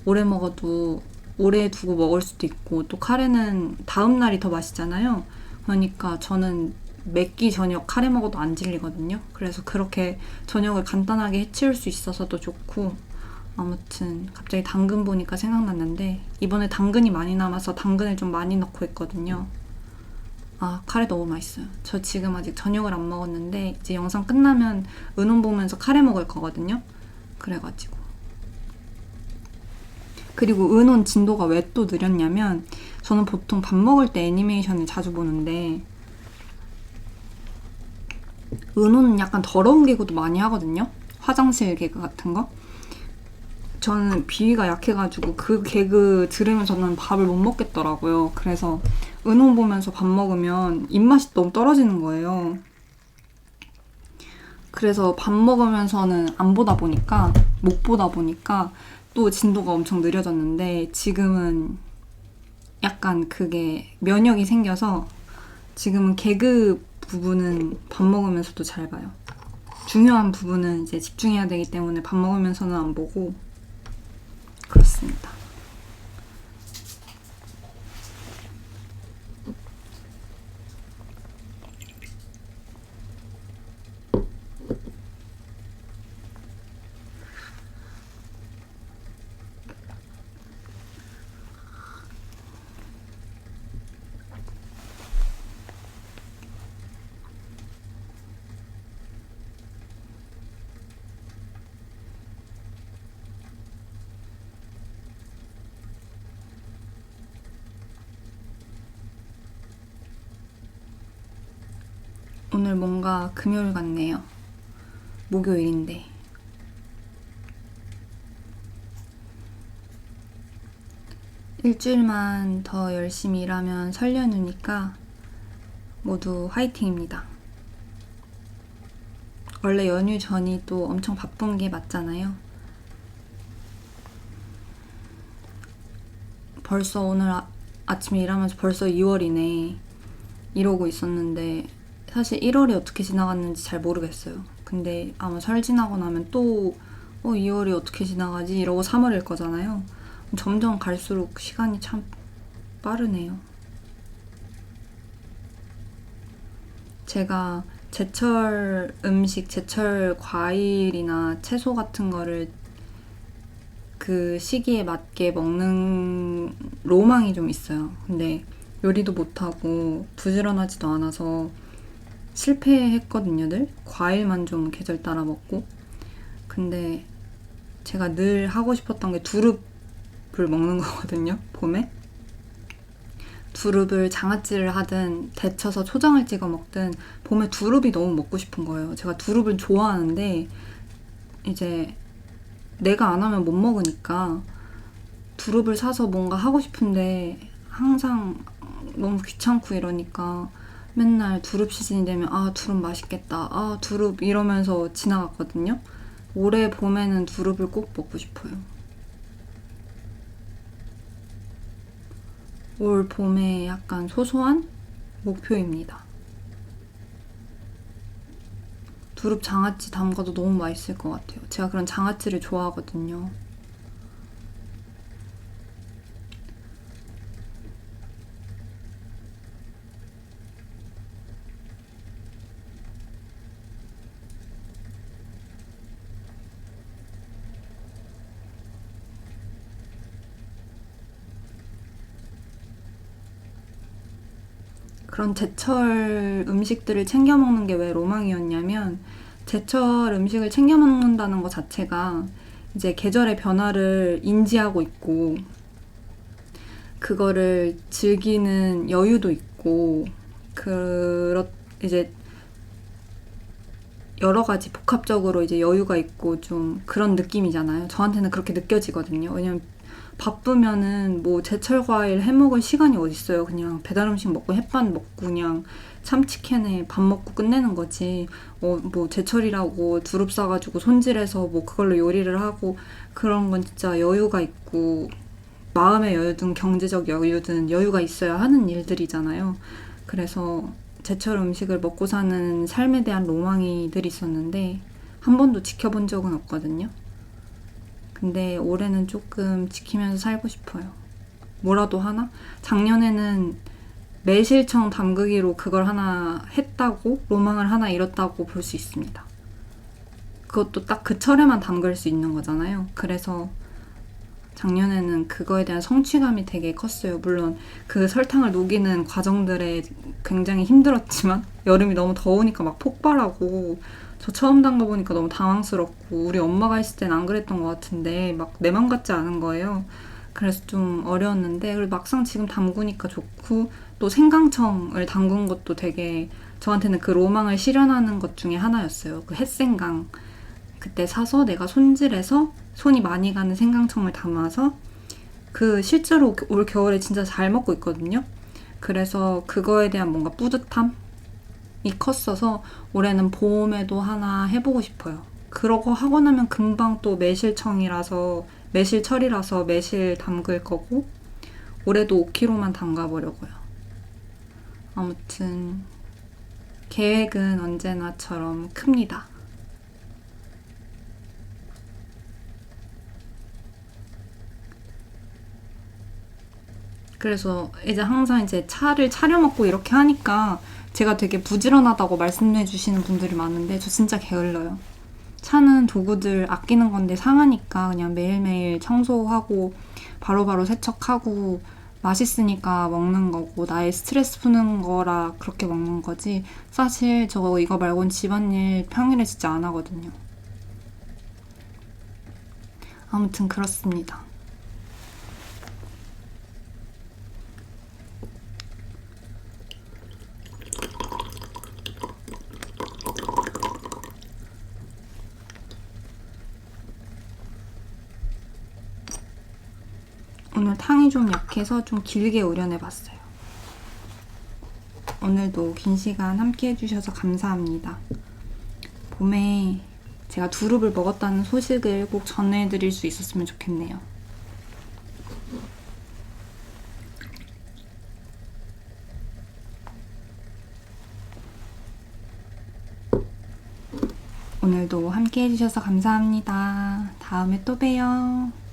오래 먹어도 오래 두고 먹을 수도 있고 또 카레는 다음 날이 더 맛있잖아요. 그러니까 저는 매끼 저녁 카레 먹어도 안 질리거든요. 그래서 그렇게 저녁을 간단하게 해치울 수 있어서도 좋고 아무튼 갑자기 당근 보니까 생각났는데 이번에 당근이 많이 남아서 당근을 좀 많이 넣고 있거든요. 아, 카레 너무 맛있어요. 저 지금 아직 저녁을 안 먹었는데 이제 영상 끝나면 은혼 보면서 카레 먹을 거거든요. 그래가지고 그리고 은혼 진도가 왜 또 느렸냐면 저는 보통 밥 먹을 때 애니메이션을 자주 보는데 은호는 약간 더러운 개그도 많이 하거든요. 화장실 개그 같은 거. 저는 비위가 약해가지고 그 개그 들으면 저는 밥을 못 먹겠더라고요. 그래서 은호 보면서 밥 먹으면 입맛이 너무 떨어지는 거예요. 그래서 밥 먹으면서는 안 보다 보니까, 못 보다 보니까 또 진도가 엄청 느려졌는데, 지금은 약간 그게 면역이 생겨서 지금은 개그 부분은 밥 먹으면서도 잘 봐요. 중요한 부분은 이제 집중해야 되기 때문에 밥 먹으면서는 안 보고 그렇습니다. 오늘 뭔가 금요일 같네요. 목요일인데. 일주일만 더 열심히 일하면 설 연휴니까 모두 화이팅입니다. 원래 연휴 전이 또 엄청 바쁜 게 맞잖아요. 벌써 오늘 아침에 일하면서 벌써 2월이네 이러고 있었는데 사실 1월이 어떻게 지나갔는지 잘 모르겠어요. 근데 아마 설 지나고 나면 또 2월이 어떻게 지나가지 이러고 3월일 거잖아요. 점점 갈수록 시간이 참 빠르네요. 제가 제철 음식, 제철 과일이나 채소 같은 거를 그 시기에 맞게 먹는 로망이 좀 있어요. 근데 요리도 못하고 부지런하지도 않아서 실패했거든요, 늘. 과일만 좀 계절 따라 먹고. 근데 제가 늘 하고 싶었던 게 두릅을 먹는 거거든요, 봄에. 두릅을 장아찌를 하든 데쳐서 초장을 찍어 먹든 봄에 두릅이 너무 먹고 싶은 거예요. 제가 두릅을 좋아하는데 이제 내가 안 하면 못 먹으니까 두릅을 사서 뭔가 하고 싶은데 항상 너무 귀찮고 이러니까 맨날 두릅 시즌이 되면 두릅 맛있겠다, 두릅 이러면서 지나갔거든요. 올해 봄에는 두릅을 꼭 먹고 싶어요. 올 봄에 약간 소소한 목표입니다. 두릅 장아찌 담가도 너무 맛있을 것 같아요. 제가 그런 장아찌를 좋아하거든요. 그런 제철 음식들을 챙겨 먹는 게 왜 로망이었냐면 제철 음식을 챙겨 먹는다는 것 자체가 이제 계절의 변화를 인지하고 있고 그거를 즐기는 여유도 있고 이제 여러 가지 복합적으로 이제 여유가 있고 좀 그런 느낌이잖아요. 저한테는 그렇게 느껴지거든요. 왜냐면 바쁘면은 뭐 제철 과일 해먹을 시간이 어딨어요. 그냥 배달 음식 먹고 햇반 먹고 그냥 참치캔에 밥 먹고 끝내는 거지. 뭐 제철이라고 두릅 싸가지고 손질해서 뭐 그걸로 요리를 하고 그런 건 진짜 여유가 있고 마음의 여유든 경제적 여유든 여유가 있어야 하는 일들이잖아요. 그래서 제철 음식을 먹고 사는 삶에 대한 로망이 늘 있었는데 한 번도 지켜본 적은 없거든요. 근데 올해는 조금 지키면서 살고 싶어요. 뭐라도 하나? 작년에는 매실청 담그기로 그걸 하나 했다고 로망을 하나 이뤘다고 볼 수 있습니다. 그것도 딱 그 철에만 담글 수 있는 거잖아요. 그래서 작년에는 그거에 대한 성취감이 되게 컸어요. 물론 그 설탕을 녹이는 과정들에 굉장히 힘들었지만 여름이 너무 더우니까 막 폭발하고 저 처음 담가보니까 너무 당황스럽고 우리 엄마가 했을 땐 안 그랬던 것 같은데 막 내 맘 같지 않은 거예요. 그래서 좀 어려웠는데 그리고 막상 지금 담그니까 좋고 또 생강청을 담근 것도 되게 저한테는 그 로망을 실현하는 것 중에 하나였어요. 그 햇생강 그때 사서 내가 손질해서 손이 많이 가는 생강청을 담아서 그 실제로 올 겨울에 진짜 잘 먹고 있거든요. 그래서 그거에 대한 뭔가 뿌듯함이 컸어서 올해는 봄에도 하나 해보고 싶어요. 그러고 하고 나면 금방 또 매실철이라서 매실 담글 거고 올해도 5kg만 담가보려고요. 아무튼 계획은 언제나처럼 큽니다. 그래서 이제 항상 이제 차를 차려 먹고 이렇게 하니까 제가 되게 부지런하다고 말씀해 주시는 분들이 많은데 저 진짜 게을러요. 차는 도구들 아끼는 건데 상하니까 그냥 매일매일 청소하고 바로바로 세척하고 맛있으니까 먹는 거고 나의 스트레스 푸는 거라 그렇게 먹는 거지 사실 저 이거 말고는 집안일 평일에 진짜 안 하거든요. 아무튼 그렇습니다. 오늘 탕이 좀 약해서 좀 길게 우려내봤어요. 오늘도 긴 시간 함께 해주셔서 감사합니다. 봄에 제가 두릅을 먹었다는 소식을 꼭 전해드릴 수 있었으면 좋겠네요. 오늘도 함께 해주셔서 감사합니다. 다음에 또 봬요.